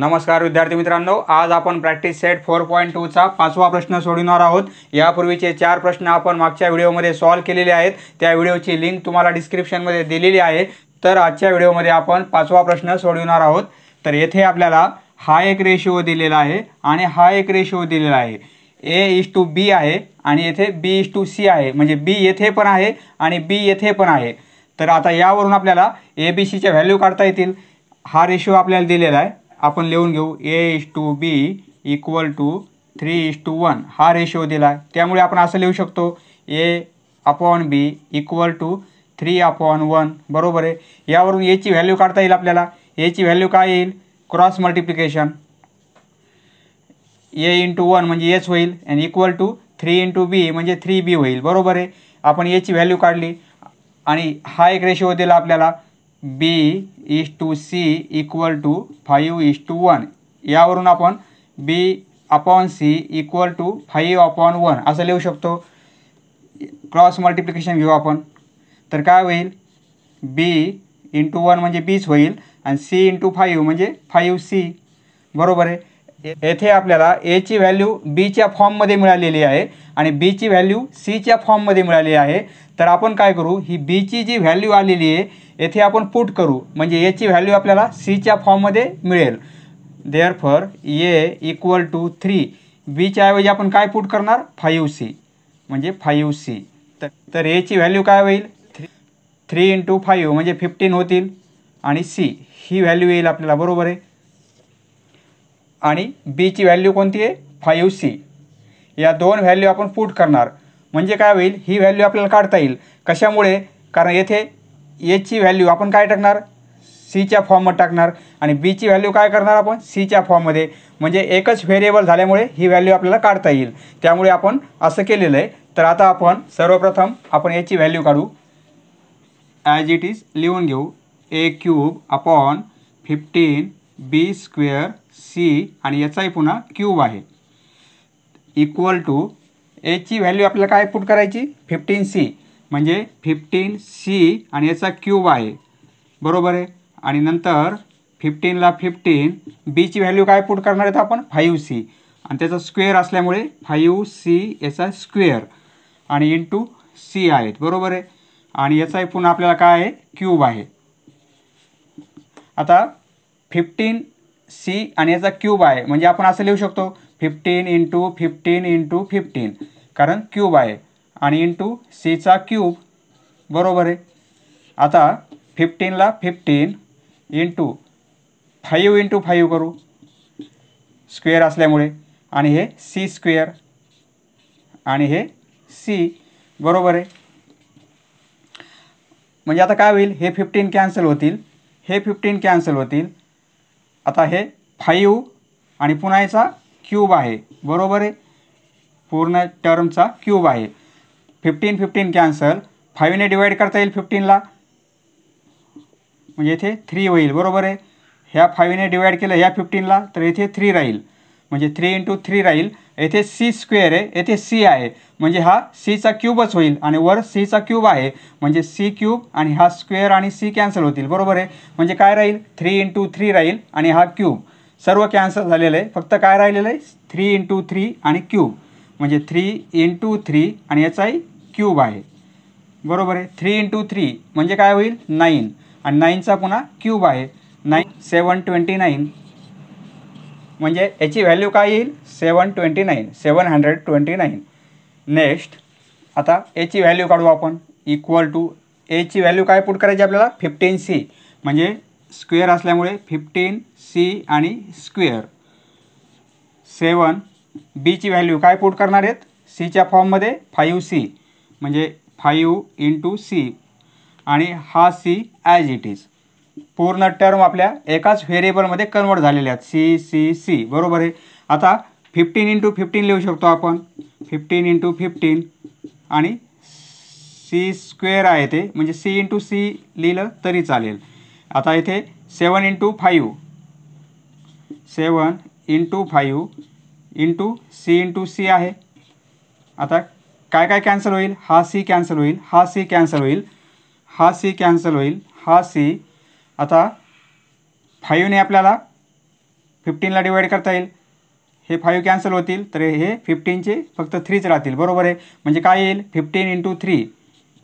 नमस्कार विद्यार्थी मित्रांनो, आज आपण प्रॅक्टिस सेट 4.2 चा 5वा प्रश्न सोडवणार आहोत। यापूर्वीचे 4 प्रश्न आपण मागच्या व्हिडिओमध्ये सॉल्व्ह केलेले आहेत। त्या व्हिडिओची लिंक तुम्हाला डिस्क्रिप्शन मध्ये दिलेली आहे। तर आजच्या व्हिडिओमध्ये आपण 5वा प्रश्न सोडवणार आहोत। तर येथे आपल्याला हा एक रेशिओ दिलेला आहे आणि हा एक रेशिओ दिलेला आहे। A:B आहे आणि येथे B:C आहे, म्हणजे B येथे पण आहे आणि B येथे पण आहे। तर आता यावरून आपल्याला ABC च्या व्हॅल्यू काढता येतील। हा रेशिओ आपल्याला दिलेला आहे, आपण लिहून घेऊ A:B = 3:1 हा रेशिओ दिला। त्यामुळे आपण असं लिहू शकतो A/B = 3/1 बरोबर आहे। यावरून A ची व्हॅल्यू काढता येईल आपल्याला। A ची व्हॅल्यू काय येईल? क्रॉस मल्टिप्लिकेशन A × 1 म्हणजे H होईल आणि इक्वल टू 3 × B म्हणजे 3B होईल बरोबर आहे। आपण A ची व्हॅल्यू काढली आणि हा एक रेशिओ दिला आपल्याला B:C = 5:1। यावरून आपण B/C = 5/1 असं लिहू शकतो। क्रॉस मल्टिप्लिकेशन घेऊ आपण, तर काय होईल B × 1 म्हणजे Bच होईल आणि C × 5 म्हणजे 5C बरोबर आहे। येथे आपल्याला A ची व्हॅल्यू B च्या फॉर्ममध्ये मिळालेली आहे आणि B ची व्हॅल्यू C च्या फॉर्ममध्ये मिळालेली आहे। तर आपण काय करू, ही B ची जी व्हॅल्यू आलेली आहे येथे आपण पुट करू, म्हणजे A ची व्हॅल्यू आपल्याला C च्या फॉर्ममध्ये मिळेल। देअरफॉर A = 3, B च्या ऐवजी आपण काय पुट करणार 5C म्हणजे 5C। तर A ची व्हॅल्यू काय होईल 3 × 5 म्हणजे 15 होतील आणि C ही व्हॅल्यू येईल आपल्याला बरोबर आहे। आणि B ची व्हॅल्यू कोणती आहे 5C। या दोन व्हॅल्यू आपण पुट करणार, म्हणजे काय होईल ही व्हॅल्यू आपल्याला काढता येईल। कशामुळे? कारण येथे A ची व्हॅल्यू आपण काय टाकणार C च्या फॉर्ममध्ये टाकणार आणि B ची व्हॅल्यू काय करणार आपण C च्या फॉर्ममध्ये, म्हणजे एकच व्हेरिएबल झाल्यामुळे ही व्हॅल्यू आपल्याला काढता येईल। त्यामुळे आपण असं केलेलं आहे। तर आता आपण सर्वप्रथम आपण A ची व्हॅल्यू काढू। ॲज इट इज लिहून घेऊ A³ / 15 B²C आणि याचाही पुन्हा क्यूब आहे इक्वल टू A ची व्हॅल्यू आपल्याला काय पुट करायची 15C म्हणजे 15C आणि याचा क्यूब आहे बरोबर आहे। आणि नंतर 15 ला 15 B ची व्हॅल्यू काय पुट करणार आहेत आपण 5C आणि त्याचा स्क्वेअर असल्यामुळे 5C याचा स्क्वेअर आणि इंटू C आहेत बरोबर आहे। आणि याचाही पुन्हा आपल्याला काय आहे क्यूब आहे। आता 15C आणि याचा क्यूब आहे, म्हणजे आपण असं लिहू शकतो 15 × 15 × 15 कारण क्यूब आहे आणि इंटू C चा क्यूब बरोबर आहे। आता 15 ला 15 इंटू 5 × 5 करू स्क्वेअर असल्यामुळे आणि हे C² आणि हे C बरोबर आहे। म्हणजे आता काय होईल हे 15 कॅन्सल होतील, हे 15 कॅन्सल होतील। आता हे 5 आणि पुन्हा याचा क्यूब आहे बरोबर आहे, पूर्ण टर्मचा क्यूब आहे। 15 कॅन्सल, 5 ने डिवाइड करता येईल 15 ला म्हणजे इथे 3 होईल बरोबर आहे। ह्या 5 ने डिवाइड केलं ह्या 15 ला तर इथे 3 राहील, म्हणजे 3 × 3 राहील। येथे C² आहे, येथे C आहे, म्हणजे हा C चा क्यूबच होईल आणि वर C चा क्यूब आहे, म्हणजे C³ आणि हा स्क्वेअर आणि C कॅन्सल होतील बरोबर आहे। म्हणजे काय राहील 3 × 3 राहील आणि हा क्यूब सर्व कॅन्सल झालेलं आहे, फक्त काय राहिलेलं आहे 3 × 3 आणि क्यूब म्हणजे 3 × 3 आणि याचाही क्यूब आहे बरोबर आहे। 3 × 3 म्हणजे काय होईल 9 आणि 9 चा पुन्हा क्यूब आहे 9 729 म्हणजे याची व्हॅल्यू काय येईल 729। नेक्स्ट आता A ची व्हॅल्यू काढू आपण इक्वल टू A ची व्हॅल्यू काय पुट करायची आपल्याला 15C म्हणजे स्क्वेअर असल्यामुळे 15C आणि स्क्वेअर 7 B ची व्हॅल्यू काय पुट करणार आहेत C च्या फॉर्ममध्ये 5C म्हणजे 5 × C आणि हा C ॲज इट इज। पूर्ण टर्म आपल्या एकाच व्हेरिएबलमध्ये कन्वर्ट झालेल्या आहेत C बरोबर आहे। आता 15 × 15 लिहू शकतो आपण 15 × 15 आणि C² आहे ते, म्हणजे C × C लिहिलं तरी चालेल। आता इथे 7 × 5 इंटू C × C आहे। आता काय कॅन्सल होईल, हा C कॅन्सल होईल, हा C कॅन्सल होईल, हा C कॅन्सल होईल, हा C। आता 5 ने आपल्याला 15ला डिवाईड करता येईल, हे 5 कॅन्सल होतील, तर हे 15चे फक्त 3च राहतील, बरोबर आहे. म्हणजे काय येईल 15 × 3,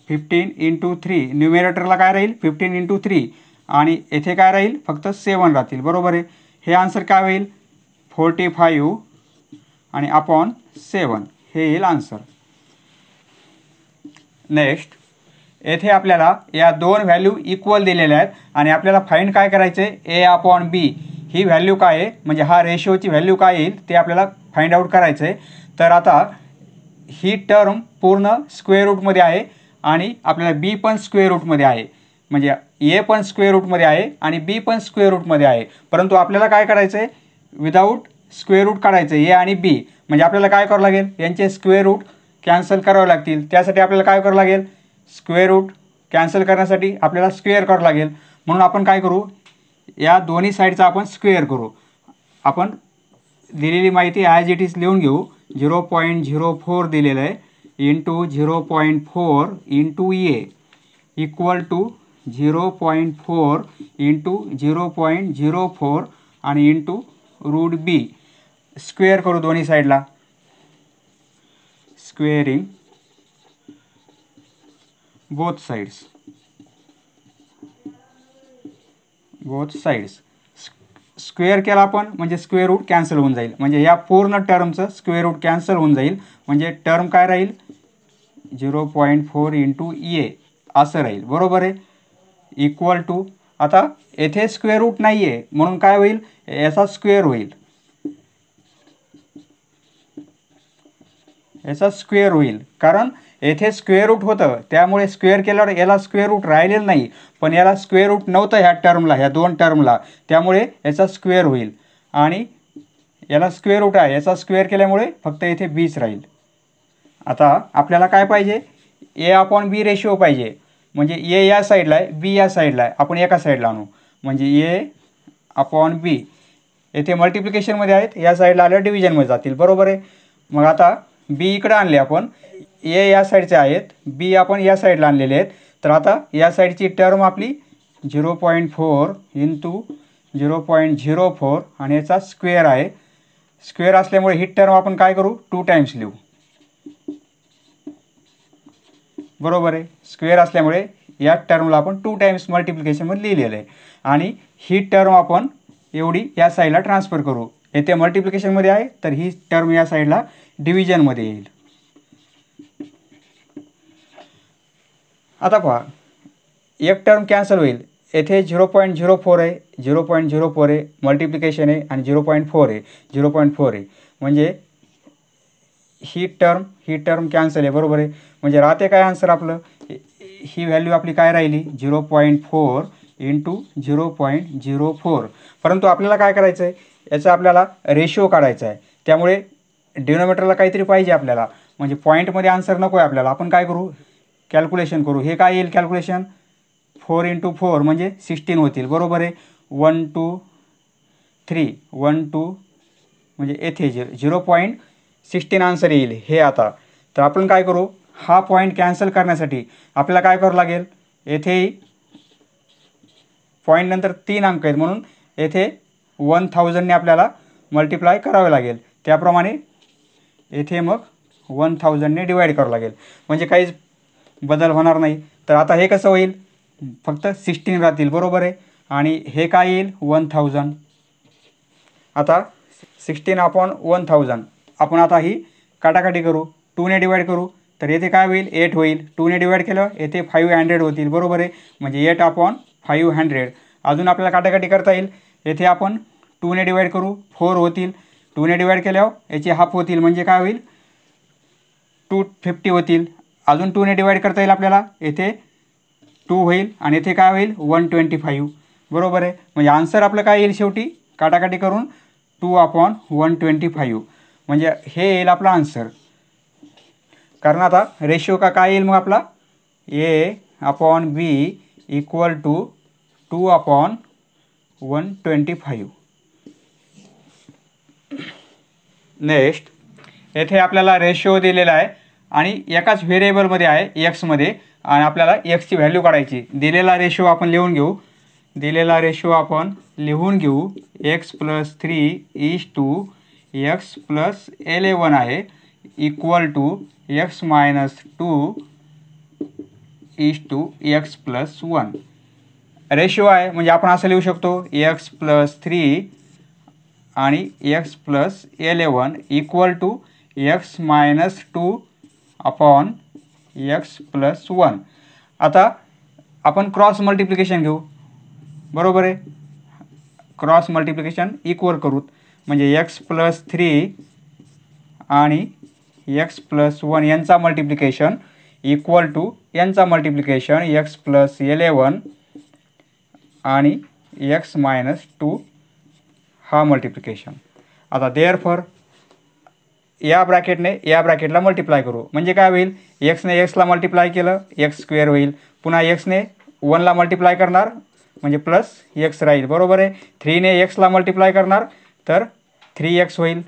15 × 3 न्यूमिरेटरला काय राहील 15 × 3 आणि येथे काय राहील फक्त 7 राहतील, बरोबर आहे. हे आन्सर काय होईल 45 आणि अपॉन 7 हे येईल आन्सर. नेक्स्ट येथे आपल्याला या दोन व्हॅल्यू इक्वल दिलेल्या आहेत आणि आपल्याला फाइंड काय करायचं आहे a/b ही व्हॅल्यू काय आहे, म्हणजे हा रेशिओची व्हॅल्यू काय येईल ते आपल्याला फाइंड आउट करायचं आहे. तर आता ही टर्म पूर्ण स्क्वेअर रूटमध्ये आहे आणि आपल्याला b पण स्क्वेअर रूटमध्ये आहे, म्हणजे a पण स्क्वेअर रूटमध्ये आहे आणि b पण स्क्वेअर रूटमध्ये आहे. परंतु आपल्याला काय करायचं आहे विदाऊट स्क्वेअर रूट काढायचं आहे a आणि b, म्हणजे आपल्याला काय करावं लागेल यांचे स्क्वेअर रूट कॅन्सल करावे लागतील. त्यासाठी आपल्याला काय करावं लागेल स्क्वेअर रूट कॅन्सल करण्यासाठी आपल्याला स्क्वेअर करावं लागेल. म्हणून आपण काय करू या दोन्ही साईडचा आपण स्क्वेअर करू. आपण दिलेली माहिती ॲज इट इज लिहून घेऊ. 0.04 दिलेलं आहे into 0.4 into a equal to 0.4 into 0.04 आणि इंटू रूट बी. स्क्वेअर करू दोन्ही साईडला, स्क्वेअरिंग both sides. स्क्वेअर केला आपण म्हणजे स्क्वेअर रूट कॅन्सल होऊन जाईल, म्हणजे या पूर्ण टर्मचं स्क्वेअर रूट कॅन्सल होऊन जाईल. म्हणजे टर्म काय राहील 0.4 इंटू ए असं राहील, बरोबर आहे. इक्वल टू आता येथे स्क्वेअर रूट नाही आहे म्हणून काय होईल याचा स्क्वेअर होईल, याचा स्क्वेअर होईल कारण येथे स्क्वेअर रूट होतं त्यामुळे स्क्वेअर केल्यावर याला स्क्वेअर रूट राहिलेलं नाही, पण याला स्क्वेअर रूट नव्हतं ह्या टर्मला, ह्या दोन टर्मला, त्यामुळे याचा स्क्वेअर होईल आणि याला स्क्वेअर रूट आहे, याचा स्क्वेअर केल्यामुळे फक्त येथे बीच राहील. आता आपल्याला काय पाहिजे a/b रेशिओ पाहिजे, म्हणजे a या साईडला आहे b या साईडला आहे, आपण एका साईडला आणू म्हणजे a/b येथे मल्टिप्लिकेशनमध्ये आहेत, या साईडला आल्या डिव्हिजनमध्ये जातील, बरोबर आहे. मग आता b इकडे आणले आपण, a या साईडचे आहेत, b आपण या साईडला आणलेले आहेत. तर आता या साईडची टर्म आपली 0.4 इंटू 0.04 आणि याचा स्क्वेअर आहे. स्क्वेअर असल्यामुळे ही टर्म आपण काय करू 2 टाइम्स लिहू, बरोबर आहे. स्क्वेअर असल्यामुळे या टर्मला आपण 2 टाइम्स मल्टिप्लिकेशनमध्ये लिहिलेलं आहे आणि ही टर्म आपण एवढी या साईडला ट्रान्सफर करू. येथे मल्टिप्लिकेशनमध्ये आहे तर ही टर्म या साईडला डिव्हिजनमध्ये येईल. आता पहा एक टर्म कॅन्सल होईल, येथे 0.04 आहे, 0.04 आहे, मल्टिप्लिकेशन आहे आणि 0.4 आहे, 0.4 आहे, म्हणजे ही टर्म कॅन्सल आहे, बरोबर आहे. म्हणजे राहते काय आन्सर आपलं ही व्हॅल्यू आपली काय राहिली 0.4 इंटू 0.04. परंतु आपल्याला काय करायचं आहे याचा आपल्याला रेशिओ काढायचा आहे, त्यामुळे डिनोमिनेटरला काहीतरी पाहिजे आपल्याला, म्हणजे पॉईंटमध्ये आन्सर नको आहे आपल्याला. आपण काय करू कॅल्क्युलेशन करू. हे काय येईल कॅल्क्युलेशन 4 × 4 म्हणजे 16 होतील, बरोबर आहे. 1 2 3 1 2 म्हणजे येथे 0.16 आन्सर येईल हे. आता तर आपण काय करू हा पॉईंट कॅन्सल करण्यासाठी आपल्याला काय करावं लागेल, येथे पॉईंट नंतर 3 अंक आहेत म्हणून येथे 1000ने आपल्याला मल्टिप्लाय करावे लागेल, त्याप्रमाणे येथे मग 1000ने डिवाईड करावं लागेल, म्हणजे काहीच बदल होणार नाही. तर आता हे कसं होईल फक्त 16 राहतील, बरोबर आहे. आणि हे काय येईल 1000. आता 16/1000 आपण आता ही काटाकाटी करू, 2ने डिवाईड करू तर येथे काय होईल 8 होईल. 2ने डिवाईड केलं येथे 500 होतील, बरोबर आहे. म्हणजे 8/500. अजून आपल्याला काटाकाटी करता येईल, येथे आपण 2ने डिवाईड करू 4 होतील, 2ने डिवाईड केल्यावर याचे हाफ होतील म्हणजे काय होईल 250 होतील. अजून 2ने डिवाईड करता येईल आपल्याला, येथे 2 होईल आणि येथे काय होईल 125, बरोबर आहे. म्हणजे आन्सर आपलं काय येईल शेवटी काटाकाटी करून 2/125 म्हणजे हे येईल आपला आन्सर. कारण आता रेशिओ का काय येईल मग आपला a/b इक्वल टू 2/125. नेक्स्ट येथे आपल्याला रेशिओ दिलेला आहे आणि एकाच व्हेरिएबलमध्ये आहे एक्समध्ये आणि आपल्याला एक्सची व्हॅल्यू काढायची. दिलेला रेशिओ आपण लिहून घेऊ दिलेला रेशो आपण लिहून घेऊ. x+3:x+11 आहे इक्वल टू x-2:x+1 रेशो आहे. म्हणजे आपण असं लिहू शकतो x+3 आणि x+11 इक्वल टू x-2/x+1. आता आपण क्रॉस मल्टिप्लिकेशन घेऊ. बरोबर आहे. क्रॉस मल्टिप्लिकेशन इक्वल करूत. म्हणजे x+3 आणि x+1 यांचा मल्टिप्लिकेशन इक्वल टू यांचा मल्टिप्लिकेशन x+11 आणि x-2 हा मल्टिप्लिकेशन. आता देअरफॉर या ब्रॅकेटने या ब्रॅकेटला मल्टिप्लाय करू. म्हणजे काय होईल, एक्सने एक्सला मल्टिप्लाय केलं x² होईल. पुन्हा एक्सने 1ला मल्टिप्लाय करणार म्हणजे प्लस x राहील. बरोबर आहे. 3ने एक्सला मल्टिप्लाय करणार तर 3x होईल.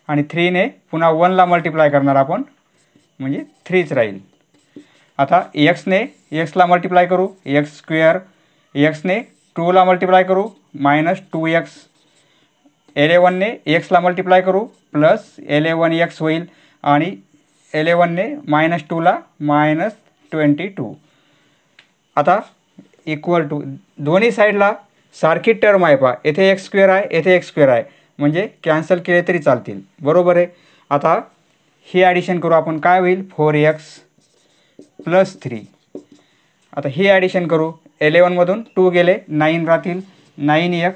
आणि 3ने पुन्हा 1ला मल्टिप्लाय करणार आपण म्हणजे 3च राहील. आता एक्सने एक्सला मल्टिप्लाय करू x². एक्सने 2ला मल्टिप्लाय करू -2x. 11ने एक्सला मल्टिप्लाय करू प्लस 11x होईल. आणि 11ने -2ला -22. आता इक्वल टू दोन्ही साईडला सारखी टर्म आहे पहा. येथे x² आहे, येथे x² आहे. म्हणजे कॅन्सल केले तरी चालतील. बरोबर आहे. आता हे ॲडिशन करू आपण. काय होईल 4x+3. आता हे ॲडिशन करू. 11मधून 2 गेले 9 राहतील. 9x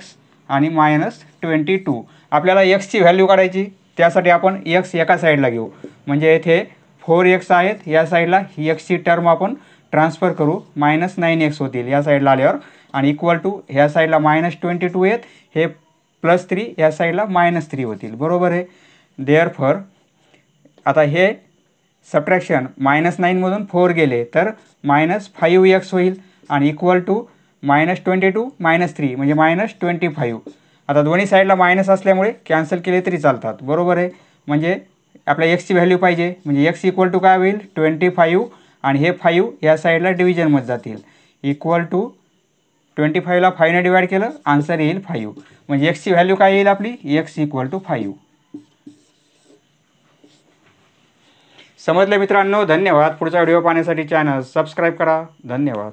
आणि -22. आपल्याला एक्सची व्हॅल्यू काढायची. त्यासाठी आपण x एका साईडला घेऊ. म्हणजे येथे 4x आहेत. या साईडला ही एक्सची टर्म आपण ट्रान्सफर करू. -9x होतील या साईडला आल्यावर. आणि इक्वल टू ह्या साईडला -22 आहेत. हे +3 या साईडला -3 होतील. बरोबर आहे. देअरफॉर आता हे सबट्रॅक्शन -9मधून 4 गेले तर -5x होईल. आणि इक्वल टू -22 -3 म्हणजे -25. आता दोन्ही साईडला मायनस असल्यामुळे कॅन्सल केले तरी चालतात. बरोबर आहे. म्हणजे आपल्या एक्सची व्हॅल्यू पाहिजे. म्हणजे x इक्वल टू काय होईल 25 आणि हे 5 या साईडला डिव्हिजनमध्ये जातील. इक्वल टू 25ला 5ने डिवाईड केलं आन्सर येईल 5. म्हणजे एक्सची व्हॅल्यू काय येईल आपली x इक्वल टू 5. समजले मित्रांनो. धन्यवाद. पुढचा व्हिडिओ पाहण्यासाठी चॅनल सबस्क्राईब करा. धन्यवाद.